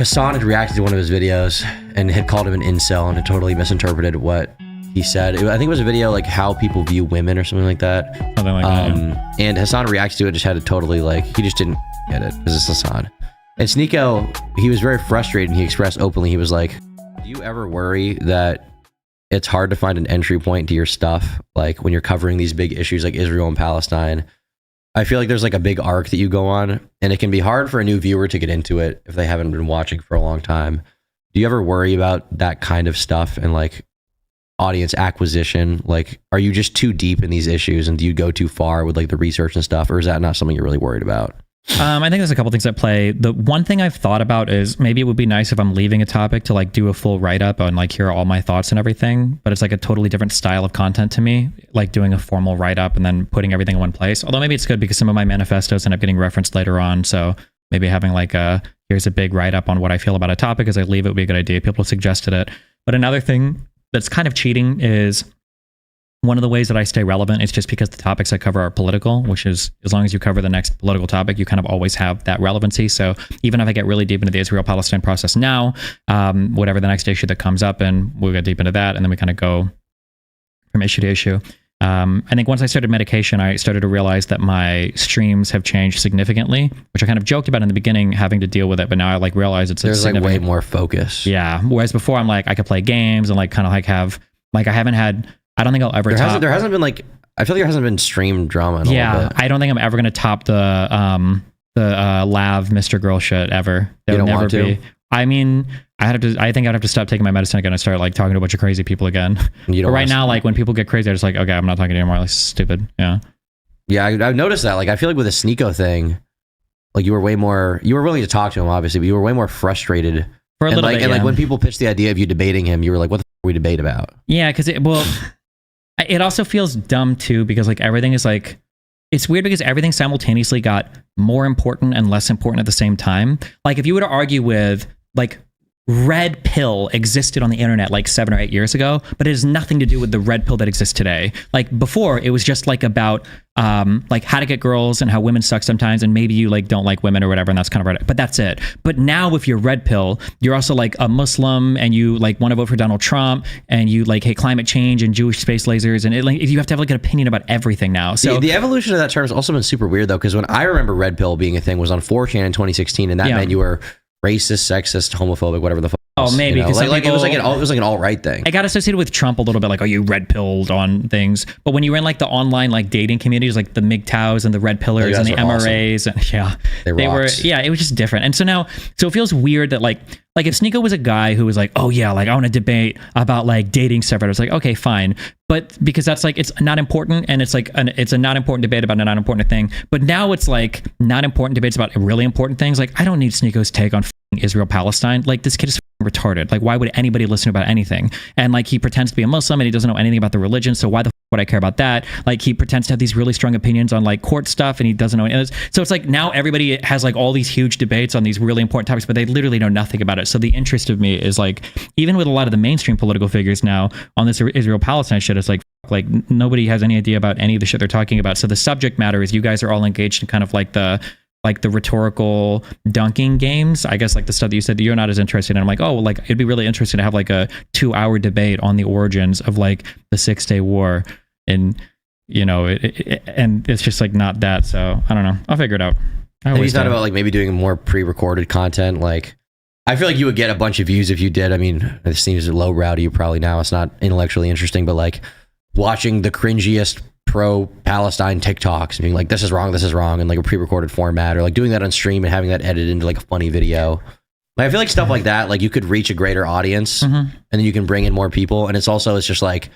Hasan had reacted to one of his videos and had called him an incel and had totally misinterpreted what he said. I think it was a video like how people view women or something like that. Something like that. Yeah. And Hasan reacts to it, just had to totally like, he just didn't get it because it's Hasan. And Sneako, he was very frustrated and he expressed openly, he was like, do you ever worry that it's hard to find an entry point to your stuff? Like when you're covering these big issues like Israel and Palestine, I feel like there's like a big arc that you go on and it can be hard for a new viewer to get into it if they haven't been watching for a long time. Do you ever worry about that kind of stuff and like audience acquisition? Like, are you just too deep in these issues and do you go too far with like the research and stuff? Or is that not something you're really worried about? I think there's a couple things at play. The one thing I've thought about is maybe it would be nice if I'm leaving a topic to like do a full write-up and like hear all my thoughts and everything, but it's like a totally different style of content to me, like doing a formal write-up and then putting everything in one place. Although maybe it's good because some of my manifestos end up getting referenced later on, so maybe having like here's a big write-up on what I feel about a topic as I leave it would be a good idea. People suggested it. But another thing that's kind of cheating is one of the ways that I stay relevant is just because the topics I cover are political, which is as long as you cover the next political topic, you kind of always have that relevancy. So even if I get really deep into the Israel-Palestine process now, whatever the next issue that comes up, and we'll get deep into that, and then we kind of go from issue to issue. I think once I started medication, I started to realize that my streams have changed significantly, which I kind of joked about in the beginning, having to deal with it. But now I like realize there's like way more focus. Yeah. Whereas before I'm like, I could play games and like kind of like have, like I haven't had, I don't think I'll ever top. There hasn't been like, I feel like there hasn't been stream drama in a little bit. I don't think I'm ever going to top the Lav Mr. Girl shit ever. You don't want to? I mean, I think I'd have to stop taking my medicine again and start like talking to a bunch of crazy people again. But right now, like when people get crazy, I'm just like, okay, I'm not talking to you anymore. Like stupid. Yeah. Yeah. I've noticed that. Like, I feel like with the Sneako thing, like you were willing to talk to him, obviously, but you were way more frustrated. For a little bit, and like when people pitched the idea of you debating him, you were like, what the f are we debate about? Yeah. Cause it also feels dumb too, because like everything is like, it's weird because everything simultaneously got more important and less important at the same time. Like if you were to argue with like red pill existed on the internet like 7 or 8 years ago, but it has nothing to do with the red pill that exists today. Like before it was just like about like how to get girls and how women suck sometimes, and maybe you like don't like women or whatever, and that's kind of right, but that's it. But now if you're red pill, you're also like a Muslim and you like want to vote for Donald Trump and you like hate climate change and Jewish space lasers, and like you have to have like an opinion about everything now. So the evolution of that term has also been super weird though, because when I remember red pill being a thing was on 4chan in 2016, and that meant you were racist, sexist, homophobic, whatever the fuck. Oh, maybe because like it was like an alt-right thing. I got associated with Trump a little bit, like, oh, you red pilled on things. But when you were in like the online like dating communities, like the MGTOWs and the red pillers and the MRAs, awesome. And yeah, they were, yeah, it was just different. And so it feels weird that like if Sneako was a guy who was like, oh yeah, like I want to debate about like dating stuff, I was like, okay, fine. But because that's like, it's not important, and it's like it's a not important debate about a not important thing. But now it's like not important debates about really important things. Like I don't need Sneako's take on Israel Palestine. Like this kid is retarded. Like why would anybody listen about anything? And like he pretends to be a Muslim and he doesn't know anything about the religion, so why the would I care about that? Like he pretends to have these really strong opinions on like court stuff and he doesn't know any of this. So it's like now everybody has like all these huge debates on these really important topics, but they literally know nothing about it. So the interest of me is like, even with a lot of the mainstream political figures now on this Israel Palestine shit, it's like nobody has any idea about any of the shit they're talking about. So the subject matter is you guys are all engaged in kind of like the rhetorical dunking games, I guess, like the stuff that you said that you're not as interested in. I'm like, oh, like it'd be really interesting to have like a 2-hour debate on the origins of like the 6-Day War, and you know, and it's just like not that. So I don't know. I'll figure it out. Have you thought about like maybe doing more pre-recorded content? Like, I feel like you would get a bunch of views if you did. I mean, it seems low brow to you probably now. It's not intellectually interesting, but like watching the cringiest pro-Palestine TikToks and being like, this is wrong, in like a pre-recorded format, or like doing that on stream and having that edited into like a funny video. Like I feel like stuff like that, like you could reach a greater audience, and then you can bring in more people, and it's just like,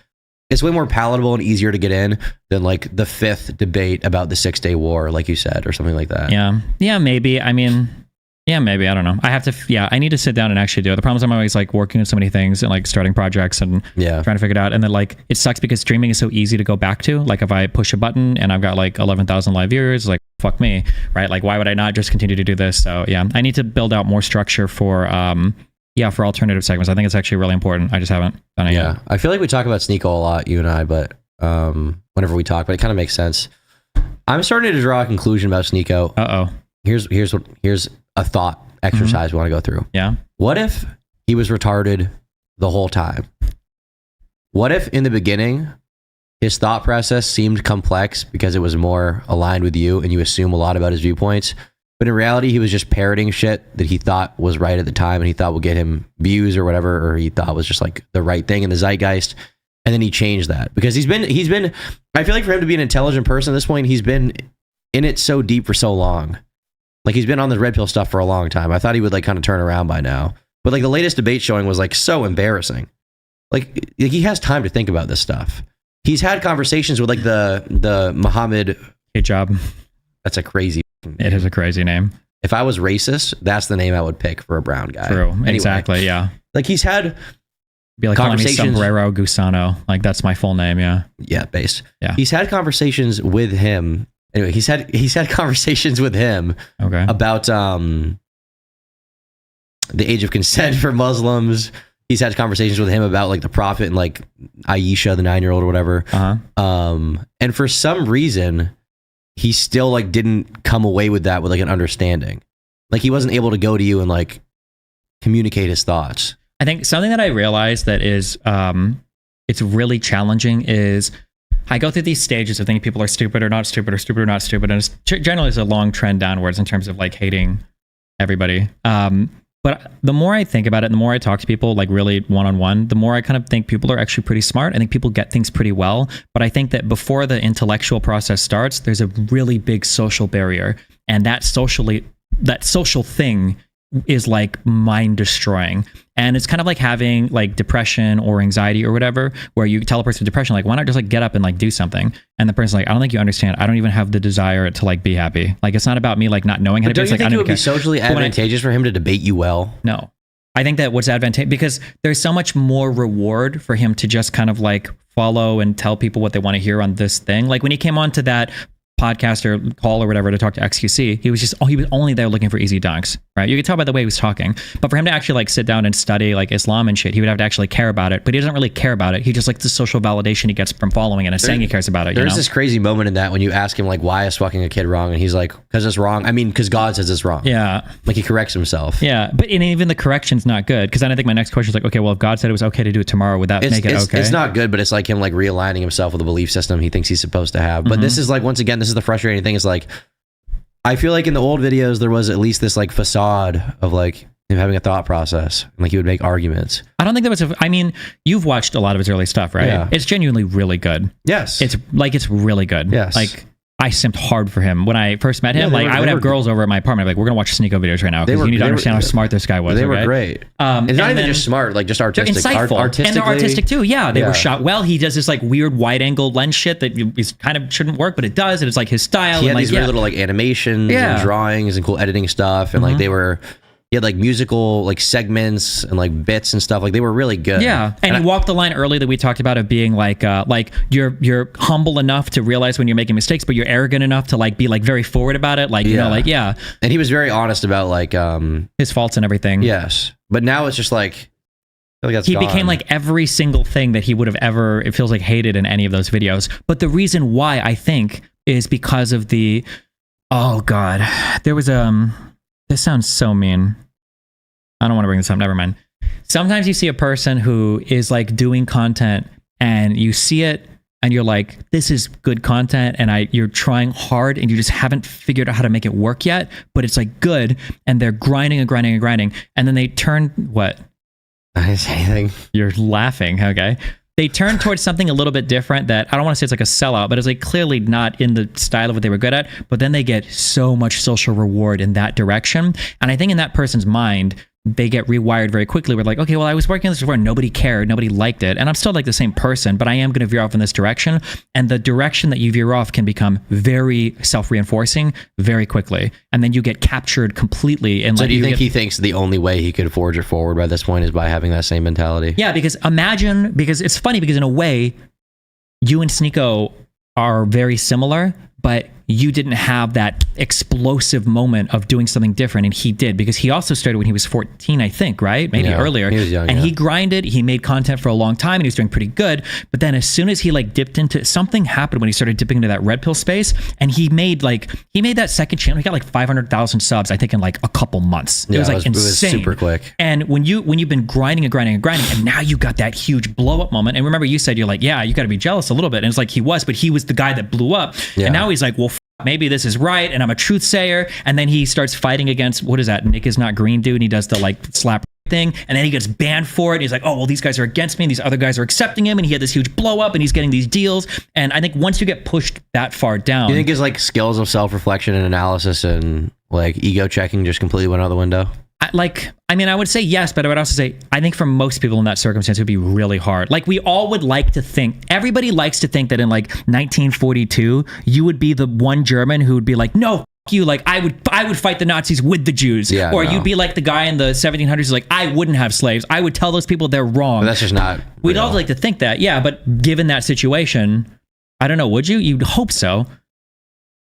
it's way more palatable and easier to get in than like the 5th debate about the 6-Day War, like you said, or something like that. Yeah, maybe. I mean, yeah, maybe. I don't know. I have to, I need to sit down and actually do it. The problem is I'm always like working on so many things and like starting projects and trying to figure it out. And then like, it sucks because streaming is so easy to go back to. Like if I push a button and I've got like 11,000 live viewers, like fuck me, right? Like why would I not just continue to do this? So yeah, I need to build out more structure for alternative segments. I think it's actually really important. I just haven't done it yet. I feel like we talk about Sneako a lot, you and I, but whenever we talk, but it kind of makes sense. I'm starting to draw a conclusion about Sneako. Uh-oh. Here's a thought exercise we want to go through. Yeah. What if he was retarded the whole time? What if in the beginning his thought process seemed complex because it was more aligned with you and you assume a lot about his viewpoints, but in reality he was just parroting shit that he thought was right at the time and he thought would get him views or whatever, or he thought was just like the right thing in the zeitgeist, and then he changed that because he's been I feel like for him to be an intelligent person at this point, he's been in it so deep for so long. Like he's been on the red pill stuff for a long time. I thought he would like kind of turn around by now, but like the latest debate showing was like so embarrassing. Like he has time to think about this stuff. He's had conversations with like the Muhammad hijab. That's a crazy name. It is a crazy name. If I was racist, that's the name I would pick for a brown guy. True. Anyway, exactly. Yeah. Like he's had be like calling me Sombrero Gusano. Like that's my full name. Yeah. Yeah. Based. Yeah. He's had conversations with him. Anyway, he's had conversations with him about the age of consent for Muslims. He's had conversations with him about like the prophet and like Aisha, the 9-year-old or whatever. And for some reason, he still like didn't come away with that with like an understanding. Like he wasn't able to go to you and like communicate his thoughts. I think something that I realized that is it's really challenging is I go through these stages of thinking people are stupid or not stupid or stupid or not stupid, and it's generally is a long trend downwards in terms of like hating everybody. But the more I think about it, and the more I talk to people like really one-on-one, the more I kind of think people are actually pretty smart. I think people get things pretty well. But I think that before the intellectual process starts, there's a really big social barrier. And that social thing is like mind destroying. And it's kind of like having like depression or anxiety or whatever, where you tell a person with depression, like, why not just like get up and like do something? And the person's like, I don't think you understand. I don't even have the desire to like be happy. Like, it's not about me like not knowing how to be. Don't you think it would be socially advantageous for him to debate you well? No. I think that what's advantageous, because there's so much more reward for him to just kind of like follow and tell people what they want to hear on this thing. Like when he came on to that podcast or call or whatever to talk to XQC, he was only there looking for easy dunks, right? You could tell by the way he was talking. But for him to actually like sit down and study like Islam and shit, he would have to actually care about it. But he doesn't really care about it. He just likes the social validation he gets from following it and saying he cares about it. There's this crazy moment in that when you ask him like, why is fucking a kid wrong? And he's like, because it's wrong. I mean, because God says it's wrong. Yeah. Like he corrects himself. Yeah. But even the correction's not good. Because then I think my next question is like, okay, well, if God said it was okay to do it tomorrow, would that make it okay? It's not good, but it's like him like realigning himself with a belief system he thinks he's supposed to have. But this is like, once again, this is the frustrating thing. Is like, I feel like in the old videos there was at least this like facade of like him having a thought process, and like he would make arguments. I don't think that was I mean, you've watched a lot of his early stuff, right? Yeah. It's genuinely really good. Yes. It's really good. Yes. Like I simped hard for him when I first met him. Yeah, I would have girls over at my apartment like, we're gonna watch Sneako videos right now because you need to understand how smart this guy was. They were great. It's not even just smart, like just artistic. Insightful. And they're artistic too. Yeah, they were shot well. He does this like weird wide angle lens shit that is kind of shouldn't work, but it does, and it's like his style. He had and these weird little like animations and drawings and cool editing stuff, and like he had like musical like segments and like bits and stuff. Like they were really good. Yeah, and he walked the line early that we talked about of being like you're humble enough to realize when you're making mistakes, but you're arrogant enough to like be like very forward about it. Like you know, like And he was very honest about like his faults and everything. Yes, but now it's just like I feel like he became like every single thing that he would have ever, it feels like, hated in any of those videos. But the reason why I think is because of the there was this sounds so mean. I don't want to bring this up. Never mind. Sometimes you see a person who is like doing content and you see it and you're like, this is good content. And you're trying hard and you just haven't figured out how to make it work yet, but it's like good. And they're grinding and grinding and grinding. And then they turn what? I didn't say anything. You're laughing. Okay. They turn towards something a little bit different that I don't want to say it's like a sellout, but it's like clearly not in the style of what they were good at. But then they get so much social reward in that direction. And I think in that person's mind, they get rewired very quickly. We're like, okay, well, I was working on this before and nobody cared, nobody liked it. And I'm still like the same person, but I am going to veer off in this direction. And the direction that you veer off can become very self-reinforcing very quickly. And then you get captured completely. And so do you think he thinks the only way he could forge it forward by this point is by having that same mentality? Yeah, because it's funny because in a way, you and Sneako are very similar, but you didn't have that explosive moment of doing something different, and he did, because he also started when he was 14, I think, right? Maybe earlier. He was young, and he grinded, he made content for a long time, and he was doing pretty good. But then as soon as he like dipped into, something happened when he started dipping into that red pill space, and he made that second channel. He got like 500,000 subs, I think, in like a couple months. It was like insane. It was super quick. And when you've been grinding, and now you got that huge blow up moment. And remember, you said you're like, yeah, you got to be jealous a little bit. And it's like he was, but he was the guy that blew up. And now he's like, well, maybe this is right, and I'm a truth sayer. And then he starts fighting against, what is that, Nick is not green dude, and he does the like slap thing, and then he gets banned for it, and he's like, oh well, these guys are against me and these other guys are accepting him, and he had this huge blow up and he's getting these deals. And I think once you get pushed that far down, you think his like skills of self-reflection and analysis and like ego checking just completely went out the window? I would say yes, but I would also say I think for most people in that circumstance it would be really hard. Like, we all would like to think, everybody likes to think that in like 1942 you would be the one German who would be like, no, f you, like I would fight the Nazis with the Jews. Or you'd be like the guy in the 1700s who's like, I wouldn't have slaves, I would tell those people they're wrong. But that's just not We'd real. all like to think that, yeah, but given that situation, I don't know, would you? You'd hope so.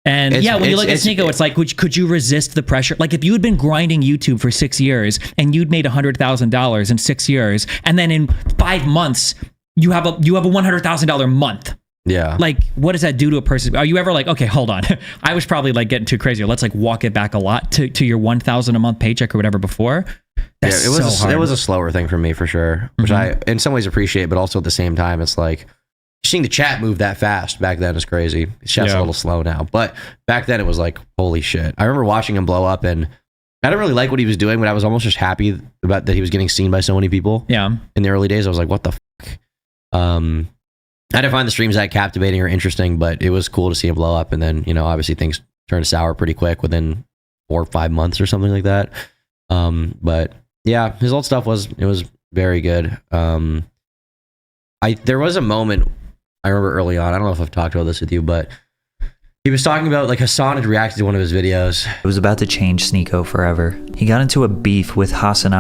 And when you look at Sneako, it's like, could you resist the pressure? Like, if you had been grinding YouTube for 6 years and you'd made $100,000 in 6 years, and then in 5 months you have a $100,000 month. Yeah. Like, what does that do to a person? Are you ever like, okay, hold on, I was probably like getting too crazy. Let's like walk it back a lot to your $1,000 a month paycheck or whatever before. That's it was a slower thing for me for sure, which I in some ways appreciate, but also at the same time, it's like, seeing the chat move that fast back then is crazy. The chat's a little slow now, but back then it was like, holy shit. I remember watching him blow up, and I didn't really like what he was doing, but I was almost just happy about that he was getting seen by so many people. Yeah. In the early days, I was like, what the fuck? I didn't find the streams that captivating or interesting, but it was cool to see him blow up. And then, obviously things turned sour pretty quick within 4 or 5 months or something like that. But yeah, his old stuff was very good. There was a moment I remember early on, I don't know if I've talked about this with you, but he was talking about, like, Hasan had reacted to one of his videos. It was about to change Sneako forever. He got into a beef with Hasan,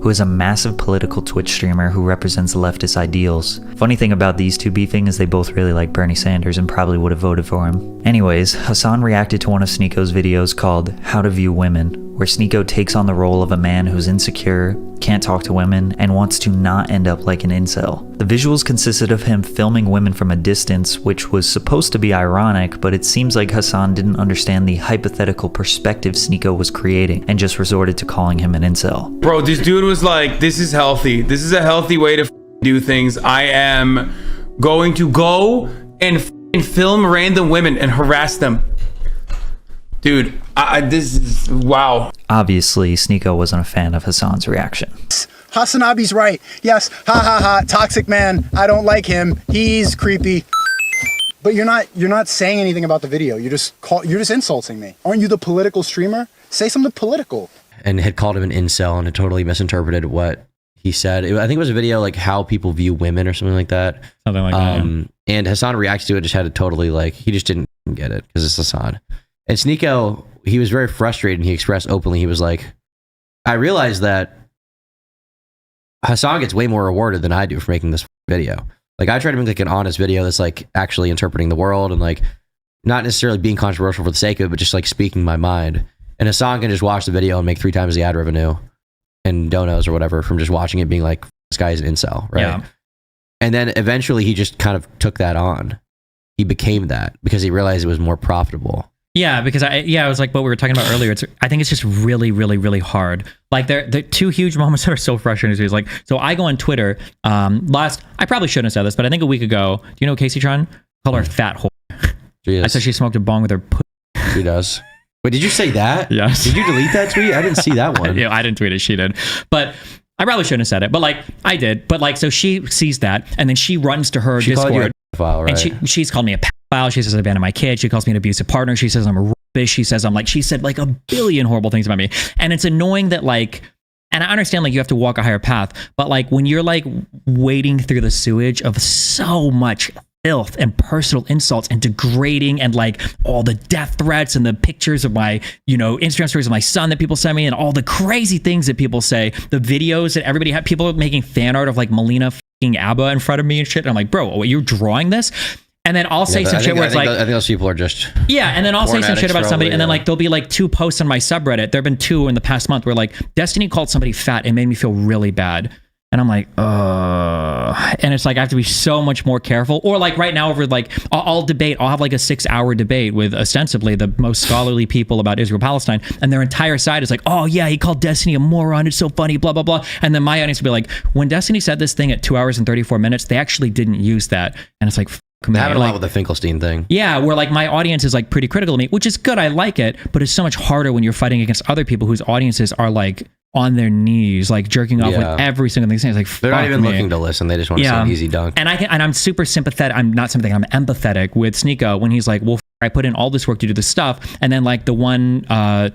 who is a massive political Twitch streamer who represents leftist ideals. Funny thing about these two beefing is they both really like Bernie Sanders and probably would have voted for him. Anyways, Hasan reacted to one of Sneako's videos called How to View Women, where Sneako takes on the role of a man who's insecure, can't talk to women, and wants to not end up like an incel. The visuals consisted of him filming women from a distance, which was supposed to be ironic, but it seems like Hasan didn't understand the hypothetical perspective Sneako was creating and just resorted to calling him an incel. Bro, this dude was like, this is healthy. This is a healthy way to do things. I am going to go and film random women and harass them. Dude, this is wow. Obviously, Sneako wasn't a fan of Hasan's reaction. Hasan right. Yes, ha ha ha, toxic man. I don't like him. He's creepy. But you're not saying anything about the video. You're just insulting me. Aren't you the political streamer? Say something political. And had called him an incel and had totally misinterpreted what he said. I think it was a video like how people view women or something like that. Something like that. Yeah. And Hasan reacts to it, just had to totally like, he just didn't get it because it's Hasan. And Sneako, he was very frustrated, and he expressed openly, he was like, I realized that Hasan gets way more rewarded than I do for making this video. Like, I try to make like an honest video that's like actually interpreting the world and like not necessarily being controversial for the sake of it, but just like speaking my mind. And Hasan can just watch the video and make 3 times the ad revenue and donos or whatever from just watching it, being like, this guy's an incel, right? Yeah. And then eventually he just kind of took that on. He became that because he realized it was more profitable. Yeah, because it was like what we were talking about earlier. I think it's just really, really, really hard. Like, there are 2 huge moments that are so frustrating. It's like, so I go on Twitter. I probably shouldn't have said this, but I think a week ago, do you know Casey Tron? Called her fat whore. I said she smoked a bong with her pussy. She does. Wait, did you say that? Yes. Did you delete that tweet? I didn't see that one. Yeah, I didn't tweet it. She did. But I probably shouldn't have said it. But like, I did. But like, so she sees that, and then she runs to her Discord. Right? And she's called me a pedophile. She says I abandoned my kid. She calls me an abusive partner. She says I'm a rubbish. She says she said like a billion horrible things about me. And it's annoying that like, and I understand like you have to walk a higher path, but like when you're like wading through the sewage of so much filth and personal insults and degrading and like all the death threats and the pictures of my, Instagram stories of my son that people send me and all the crazy things that people say, the videos that everybody had, people making fan art of like Melina fucking ABBA in front of me and shit. And I'm like, bro, you're drawing this? And then I'll say some shit where it's like, I think those people are just and then I'll say some shit about somebody, and then like there'll be like 2 posts on my subreddit. There've been 2 in the past month where like Destiny called somebody fat. It made me feel really bad. And I'm like, and it's like I have to be so much more careful. Or like right now, over like I'll have like a 6-hour debate with ostensibly the most scholarly people about Israel Palestine, and their entire side is like, oh yeah, he called Destiny a moron. It's so funny, blah blah blah. And then my audience will be like, when Destiny said this thing at 2 hours and 34 minutes, they actually didn't use that. And it's like, they have it a lot with the Finkelstein thing. Yeah, where like my audience is like pretty critical of me, which is good. I like it, but it's so much harder when you're fighting against other people whose audiences are like on their knees, like jerking off with every single thing. It's like, they're not even looking to listen. They just want to see an easy dunk. And I'm super sympathetic. I'm empathetic with Sneako when he's like, well, I put in all this work to do this stuff, and then like the one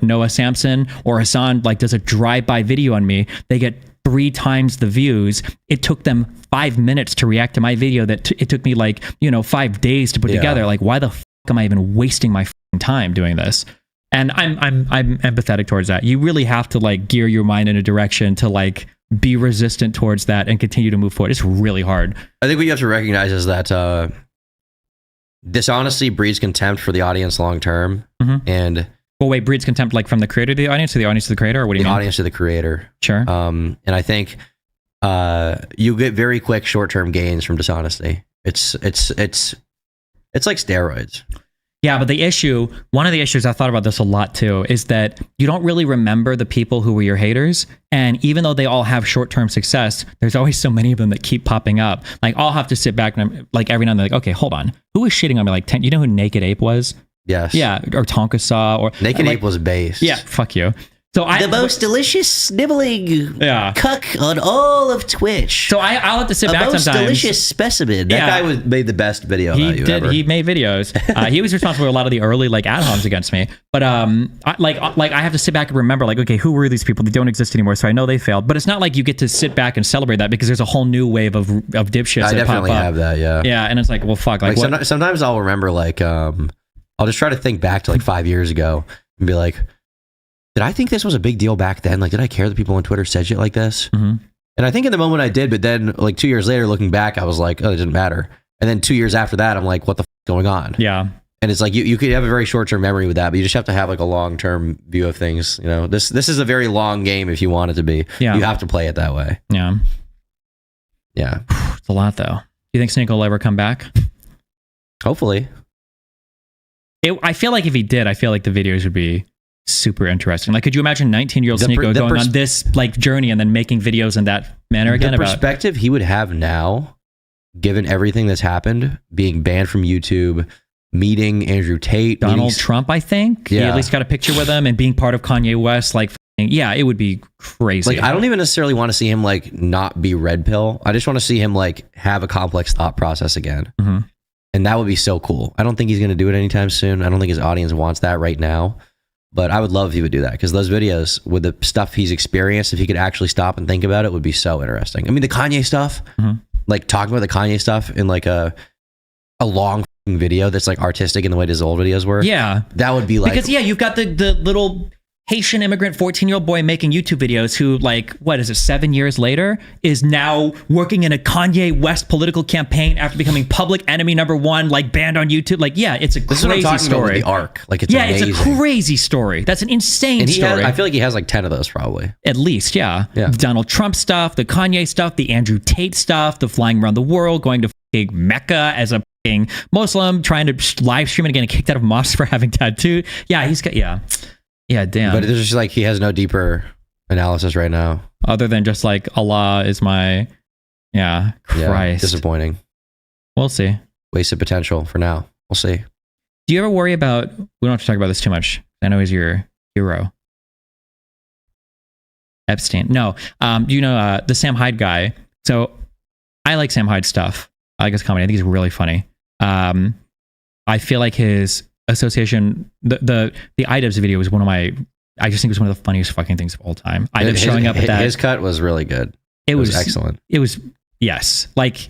Noah Samson or Hasan like does a drive-by video on me. They get 3 times the views. It took them 5 minutes to react to my video that it took me like 5 days to put together. Like, why the fuck am I even wasting my time doing this? And I'm empathetic towards that. You really have to like gear your mind in a direction to like be resistant towards that and continue to move forward. It's really hard. I think what you have to recognize is that dishonesty breeds contempt for the audience long term. And well, wait, breeds contempt like from the creator to the audience, to the audience to the creator, or what do you mean? The audience to the creator. Sure. And I think you get very quick short-term gains from dishonesty. It's like steroids. Yeah, but one of the issues, I thought about this a lot too, is that you don't really remember the people who were your haters. And even though they all have short-term success, there's always so many of them that keep popping up. Like I'll have to sit back and I'm like every now and then, like, okay, hold on. Who was shitting on me? Like 10, you know who Naked Ape was? Yes. Yeah, or Tonka Saw, or Naked Ape was based. Yeah, fuck you. So the most delicious sniveling cuck on all of Twitch. So I'll have to sit back sometimes. The most delicious specimen. That guy made the best video. He made videos. He was responsible for a lot of the early like ad homs against me. But I have to sit back and remember like, okay, who were these people? They don't exist anymore. So I know they failed. But it's not like you get to sit back and celebrate that, because there's a whole new wave of dipshits. I definitely have that. Yeah. Yeah, and it's like, well, fuck. Like sometimes I'll remember like I'll just try to think back to like 5 years ago and be like, did I think this was a big deal back then? Like, did I care that people on Twitter said shit like this? And I think in the moment I did, but then like 2 years later, looking back, I was like, oh, it didn't matter. And then 2 years after that, I'm like, what the f is going on? Yeah. And it's like, you could have a very short-term memory with that, but you just have to have like a long-term view of things. This is a very long game if you want it to be. Yeah. You have to play it that way. Yeah. Yeah. It's a lot though. Do you think Sneako will ever come back? Hopefully. I feel like if he did, I feel like the videos would be super interesting. Like, could you imagine 19-year-old Sneako going on this like journey and then making videos in that manner again? The perspective he would have now, given everything that's happened, being banned from YouTube, meeting Andrew Tate, Donald Trump, I think. Yeah. He at least got a picture with him, and being part of Kanye West, like, yeah, it would be crazy. Like, I don't even necessarily want to see him like not be red pill. I just want to see him like have a complex thought process again. And that would be so cool. I don't think he's going to do it anytime soon. I don't think his audience wants that right now. But I would love if he would do that, because those videos with the stuff he's experienced, if he could actually stop and think about it, would be so interesting. I mean, the Kanye stuff, like talking about the Kanye stuff in like a long video that's like artistic in the way his old videos were. Yeah. That would be like... Because, yeah, you've got the little Haitian immigrant 14-year-old boy making YouTube videos who, like, what is it, 7 years later, is now working in a Kanye West political campaign after becoming public enemy #1, like, banned on YouTube. Like, yeah, it's a crazy story. About the arc. Like, it's amazing. It's a crazy story. That's an insane story. I feel like he has like 10 of those probably. At least, yeah. Donald Trump stuff, the Kanye stuff, the Andrew Tate stuff, the flying around the world, going to Mecca as a Muslim, trying to live stream it again, and kicked out of mosques for having tattooed. Yeah, he's got, yeah, damn. But it's just like he has no deeper analysis right now. Other than just like, Allah is my, Christ. Yeah, disappointing. We'll see. Wasted potential for now. We'll see. Do you ever worry about, we don't have to talk about this too much. I know he's your hero. Epstein. No, the Sam Hyde guy. So I like Sam Hyde stuff. I like his comedy. I think he's really funny. I feel like his association, the iDubbbz video was I just think it was one of the funniest fucking things of all time. iDubbbz showing up at that. His cut was really good. It was excellent. It was, yes. Like,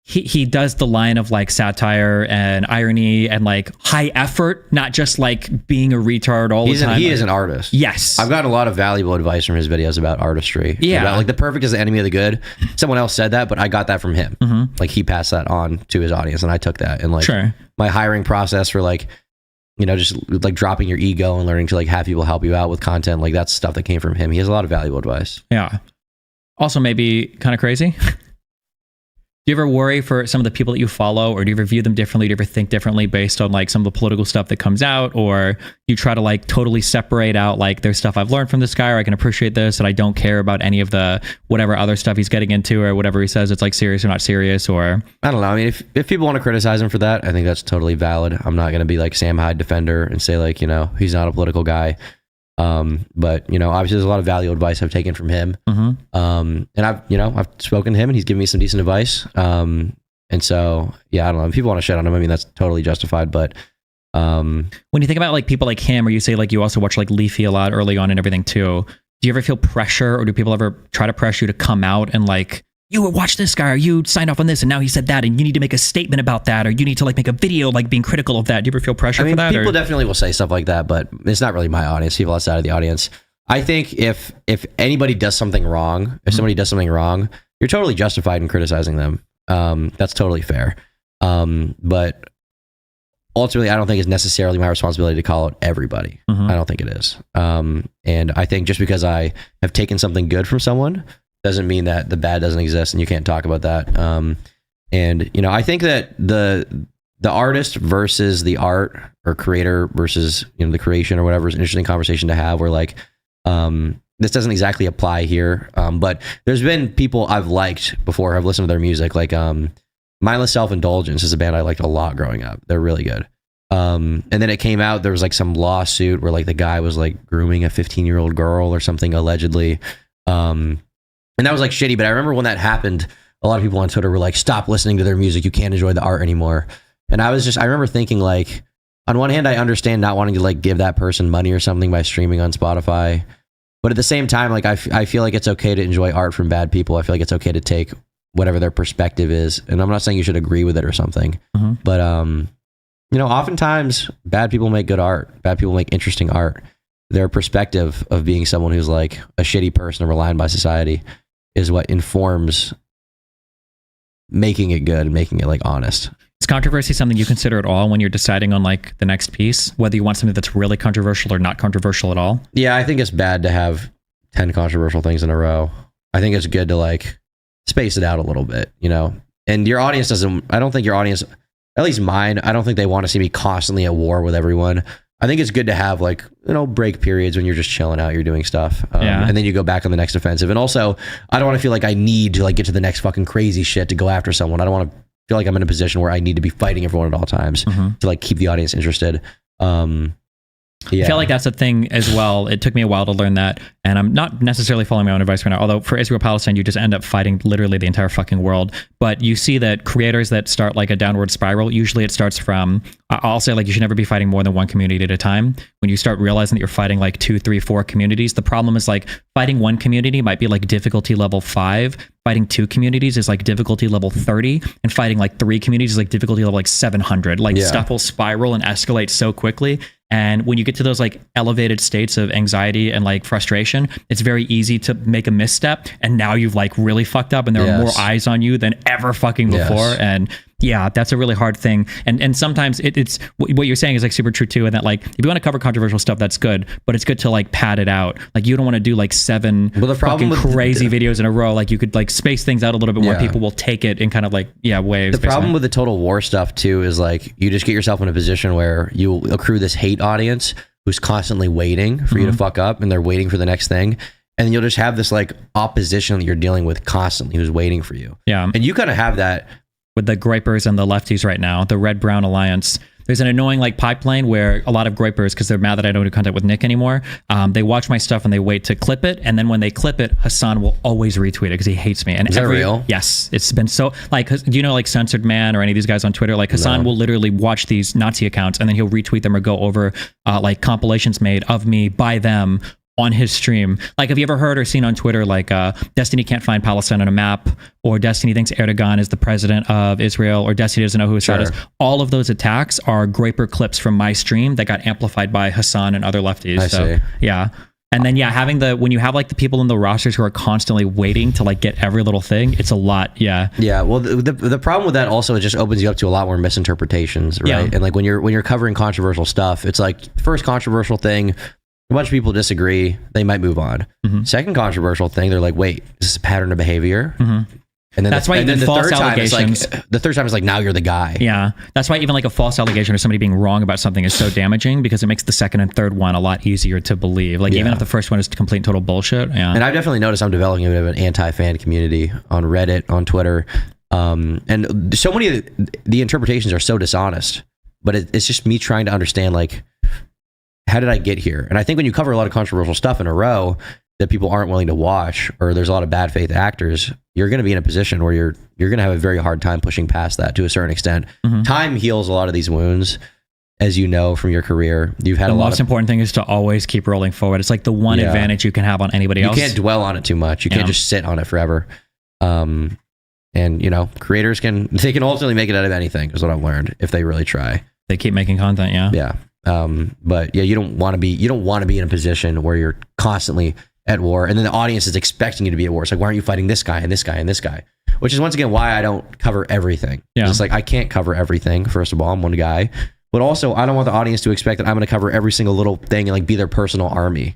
he does the line of like satire and irony and like high effort, not just like being a retard all the time. He is an artist. Yes. I've gotten a lot of valuable advice from his videos about artistry. Yeah. About like the perfect is the enemy of the good. Someone else said that, but I got that from him. Like he passed that on to his audience and I took that. And like my hiring process for like, you know, just like dropping your ego and learning to like have people help you out with content. Like that's stuff that came from him. He has a lot of valuable advice. Yeah. Also maybe kind of crazy. Do you ever worry for some of the people that you follow, or do you ever view them differently? Do you ever think differently based on like some of the political stuff that comes out, or you try to like totally separate out like there's stuff I've learned from this guy, or I can appreciate this and I don't care about any of the whatever other stuff he's getting into or whatever he says it's like serious or not serious? Or I don't know. I mean, if people want to criticize him for that, I think that's totally valid. I'm not going to be like Sam Hyde defender and say like, you know, he's not a political guy. But you know, obviously there's a lot of valuable advice I've taken from him. And I've spoken to him and he's given me some decent advice. And so, yeah, I don't know. If people want to shit on him, I mean, that's totally justified. But when you think about like people like him, or you say like you also watch like Leafy a lot early on and everything too, do you ever feel pressure, or do people ever try to pressure you to come out and like, you watch this guy, or you signed off on this and now he said that and you need to make a statement about that, or you need to like make a video like being critical of that? Do you ever feel pressure for that? People definitely will say stuff like that, but it's not really my audience, people outside of the audience. I think if anybody does something wrong, if somebody does something wrong, you're totally justified in criticizing them. That's totally fair. But ultimately, I don't think it's necessarily my responsibility to call out everybody. I don't think it is. And I think just because I have taken something good from someone doesn't mean that the bad doesn't exist and you can't talk about that. And you know, I think that the artist versus the art, or creator versus, you know, the creation or whatever, is an interesting conversation to have, where like this doesn't exactly apply here, but there's been people I've liked before, I've listened to their music, like Mindless Self-Indulgence is a band I liked a lot growing up. They're really good. And then it came out there was like some lawsuit where like the guy was like grooming a 15-year-old girl or something allegedly. And that was like shitty, but I remember when that happened, a lot of people on Twitter were like, stop listening to their music, you can't enjoy the art anymore. And I remember thinking like, on one hand, I understand not wanting to like give that person money or something by streaming on Spotify, but at the same time, like I feel like it's okay to enjoy art from bad people. I feel like it's okay to take whatever their perspective is, and I'm not saying you should agree with it or something, but you know, oftentimes bad people make good art, bad people make interesting art. Their perspective of being someone who's like a shitty person or relying by society is what informs making it good and making it like honest. Is controversy something you consider at all when you're deciding on like the next piece, whether you want something that's really controversial or not controversial at all? Yeah, I think it's bad to have 10 controversial things in a row. I think it's good to like space it out a little bit, you know? And your audience I don't think your audience, at least mine, I don't think they want to see me constantly at war with everyone. I think it's good to have like, you know, break periods when you're just chilling out, you're doing stuff. And then you go back on the next offensive. And also, I don't want to feel like I need to like get to the next fucking crazy shit to go after someone. I don't want to feel like I'm in a position where I need to be fighting everyone at all times to like keep the audience interested. I feel like that's a thing as well. It took me a while to learn that, and I'm not necessarily following my own advice right now, although for Israel-Palestine, you just end up fighting literally the entire fucking world. But you see that creators that start like a downward spiral, usually it starts from, I'll say like you should never be fighting more than one community at a time. When you start realizing that you're fighting like 2, 3, 4 communities, the problem is like fighting one community might be like difficulty level 5, fighting 2 communities is like difficulty level 30, and fighting like 3 communities is like difficulty level like 700. Like stuff will spiral and escalate so quickly. And when you get to those like elevated states of anxiety and like frustration, it's very easy to make a misstep. And now you've like really fucked up and there are more eyes on you than ever fucking before. And yeah, that's a really hard thing. And sometimes it's what you're saying is like super true too. And that like, if you want to cover controversial stuff, that's good, but it's good to like pad it out. Like you don't want to do like 7 fucking crazy videos in a row. Like you could like space things out a little bit more. People will take it in kind of like, waves. The problem with the total war stuff too is like, you just get yourself in a position where you accrue this hate audience who's constantly waiting for you to fuck up, and they're waiting for the next thing. And you'll just have this like opposition that you're dealing with constantly who's waiting for you. Yeah. And you kind of have that with the gripers and the lefties right now, the red-brown alliance. There's an annoying like pipeline where a lot of gripers, because they're mad that I don't do content with Nick anymore, they watch my stuff and they wait to clip it, and then when they clip it, Hasan will always retweet it because he hates me. And is that real? Yes, it's been so like, do you know like Censored Man or any of these guys on Twitter? Like Hasan will literally watch these Nazi accounts and then he'll retweet them or go over like compilations made of me by them on his stream. Like, have you ever heard or seen on Twitter, like, Destiny can't find Palestine on a map, or Destiny thinks Erdogan is the president of Israel, or Destiny doesn't know who Assad is? All of those attacks are Groyper clips from my stream that got amplified by Hasan and other lefties. I see. Yeah. And then, having when you have like the people in the rosters who are constantly waiting to like get every little thing, it's a lot. Yeah. Yeah. Well, the problem with that also, it just opens you up to a lot more misinterpretations, right? Yeah. And like when you're covering controversial stuff, it's like first controversial thing, a bunch of people disagree, they might move on. Second controversial thing, they're like, wait, is this a pattern of behavior? And then that's why even false allegations. The third time is like, now you're the guy. Yeah, that's why even like a false allegation or somebody being wrong about something is so damaging, because it makes the second and third one a lot easier to believe. Like even if the first one is complete and total bullshit. Yeah. And I've definitely noticed I'm developing a bit of an anti-fan community on Reddit, on Twitter, and so many of the interpretations are so dishonest. But it's just me trying to understand, like, how did I get here? And I think when you cover a lot of controversial stuff in a row that people aren't willing to watch, or there's a lot of bad faith actors, you're going to be in a position where you're going to have a very hard time pushing past that to a certain extent. Time heals a lot of these wounds, as you know from your career. You've had the most important thing is to always keep rolling forward. It's like the one advantage you can have on anybody else. You can't dwell on it too much. You can't just sit on it forever. And you know, creators can ultimately make it out of anything, is what I've learned, if they really try. They keep making content. Yeah. But yeah, you don't want to be in a position where you're constantly at war, and then the audience is expecting you to be at war. It's like, why aren't you fighting this guy and this guy and this guy? Which is once again why I don't cover everything. Yeah. It's like, I can't cover everything. First of all, I'm one guy, but also I don't want the audience to expect that I'm going to cover every single little thing and like be their personal army.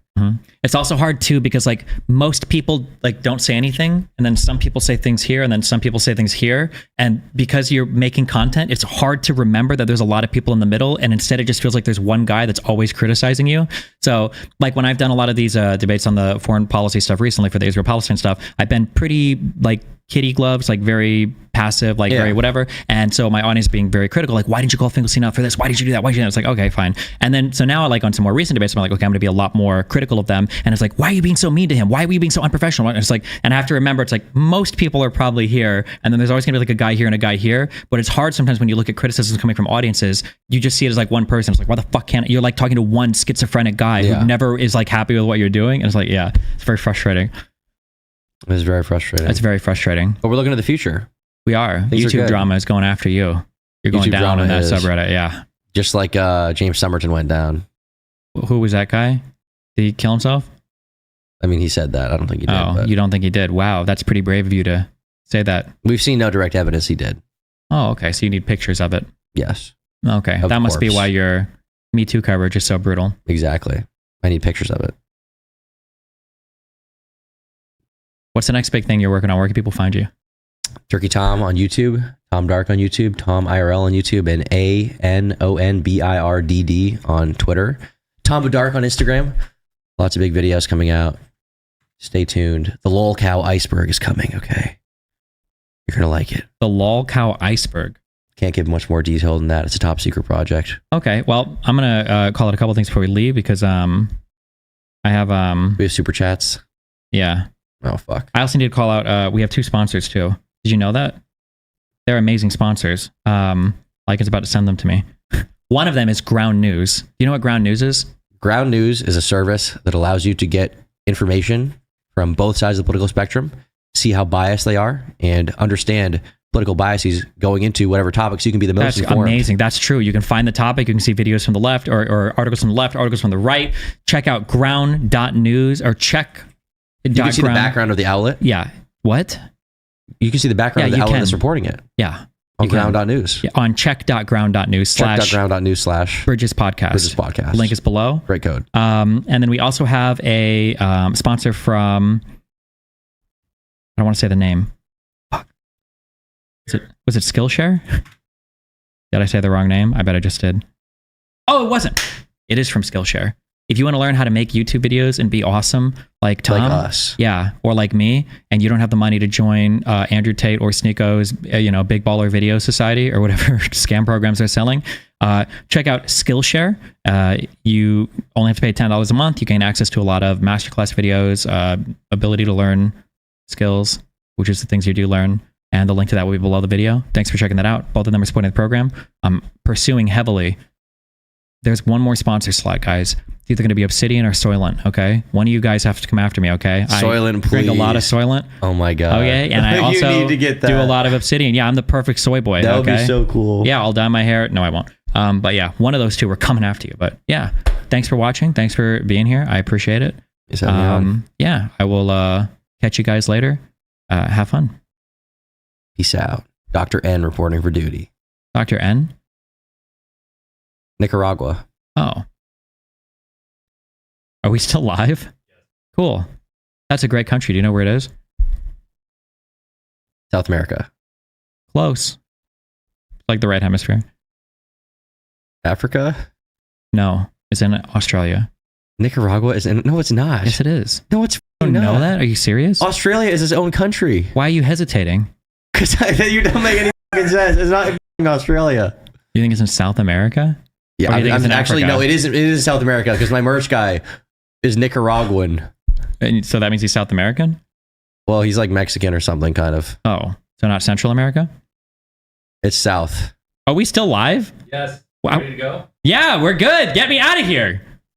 It's also hard too, because like most people like don't say anything, and then some people say things here, and then some people say things here, and because you're making content, it's hard to remember that there's a lot of people in the middle, and instead it just feels like there's one guy that's always criticizing you. So like when I've done a lot of these debates on the foreign policy stuff recently for the Israel-Palestine stuff, I've been pretty like kitty gloves, like very passive, like very whatever. And so my audience being very critical, like, why didn't you call Finkelstein out for this? Why did you do that? Why did you do that? It's like, okay, fine. And then so now like on some more recent debates, I'm like, okay, I'm gonna be a lot more critical of them. And it's like, why are you being so mean to him? Why are we being so unprofessional? And it's like, and I have to remember, it's like most people are probably here, and then there's always gonna be like a guy here and a guy here. But it's hard sometimes when you look at criticisms coming from audiences, you just see it as like one person. It's like, why the fuck can't you're like talking to one schizophrenic guy who never is like happy with what you're doing? And it's like, yeah, it's very frustrating. It's very frustrating. It's very frustrating. But we're looking at the future. We are. YouTube drama is going after you. You're going down in that subreddit. Yeah. Just like James Somerton went down. Who was that guy? Did he kill himself? I mean, he said that. I don't think he did. Oh, but you don't think he did? Wow, that's pretty brave of you to say that. We've seen no direct evidence he did. Oh, okay. So you need pictures of it. Yes. Okay. That must be why your Me Too coverage is so brutal. Exactly. I need pictures of it. What's the next big thing you're working on? Where can people find you? Turkey Tom on YouTube, Tom Dark on YouTube, Tom IRL on YouTube, and ANONBIRDD on Twitter. Tom Dark on Instagram. Lots of big videos coming out. Stay tuned. The lol cow iceberg is coming, okay? You're going to like it. The lol cow iceberg. Can't give much more detail than that. It's a top secret project. Okay, well, I'm going to call it a couple things before we leave, because I have... we have super chats? Yeah. Oh, fuck. I also need to call out, we have 2 sponsors too. Did you know that? They're amazing sponsors. Like is about to send them to me. One of them is Ground News. Do you know what Ground News is? Ground News is a service that allows you to get information from both sides of the political spectrum, see how biased they are, and understand political biases going into whatever topics you can be the most informed. That's amazing. That's true. You can find the topic. You can see videos from the left or articles from the left, articles from the right. Check out ground.news or check. You can see the background of the outlet. Yeah. What? You can see the background of the outlet that's reporting it. Yeah. On ground.news. Yeah, on check.ground.news check.ground.news/ Bridges Podcast. Bridges Podcast. Link is below. Great code. And then we also have a sponsor from, I don't want to say the name. Fuck. Was it Skillshare? Did I say the wrong name? I bet I just did. Oh, it wasn't. It is from Skillshare. If you want to learn how to make YouTube videos and be awesome, like Tom, like us, yeah, or like me, and you don't have the money to join Andrew Tate or Sneako's, Big Baller Video Society or whatever scam programs they're selling, check out Skillshare. You only have to pay $10 a month. You gain access to a lot of masterclass videos, ability to learn skills, which is the things you do learn. And the link to that will be below the video. Thanks for checking that out. Both of them are supporting the program. I'm pursuing heavily there's one more sponsor slot, guys. It's either going to be Obsidian or Soylent, okay? One of you guys have to come after me, okay? Soylent, I drink please. a lot of Soylent. Oh my god. Okay, and I also you need to get that. do a lot of Obsidian. Yeah, I'm the perfect soy boy. That would be so cool. Yeah, I'll dye my hair. No, I won't. But yeah, one of those two, we're coming after you. But yeah, thanks for watching. Thanks for being here. I appreciate it. Yeah, I will catch you guys later. Have fun. Peace out. Dr. N reporting for duty. Dr. N? Nicaragua. Oh. Are we still live? Cool. That's a great country. Do you know where it is? South America. Close. Like the right hemisphere. Africa? No, it's in Australia. Nicaragua is in... No, it's not. Yes, it is. No, it's You don't not. know that? Are you serious? Australia is its own country. Why are you hesitating? Because you don't make any fucking sense. It's not in Australia. You think it's in South America? Yeah, Or do you think it's in actually, Africa? no, it is South America because my merch guy is Nicaraguan. And so that means he's South American? Well, he's like Mexican or something, kind of. Oh, so not Central America? It's South. Are we still live? Yes. Wow. Ready to go? Yeah, we're good. Get me out of here.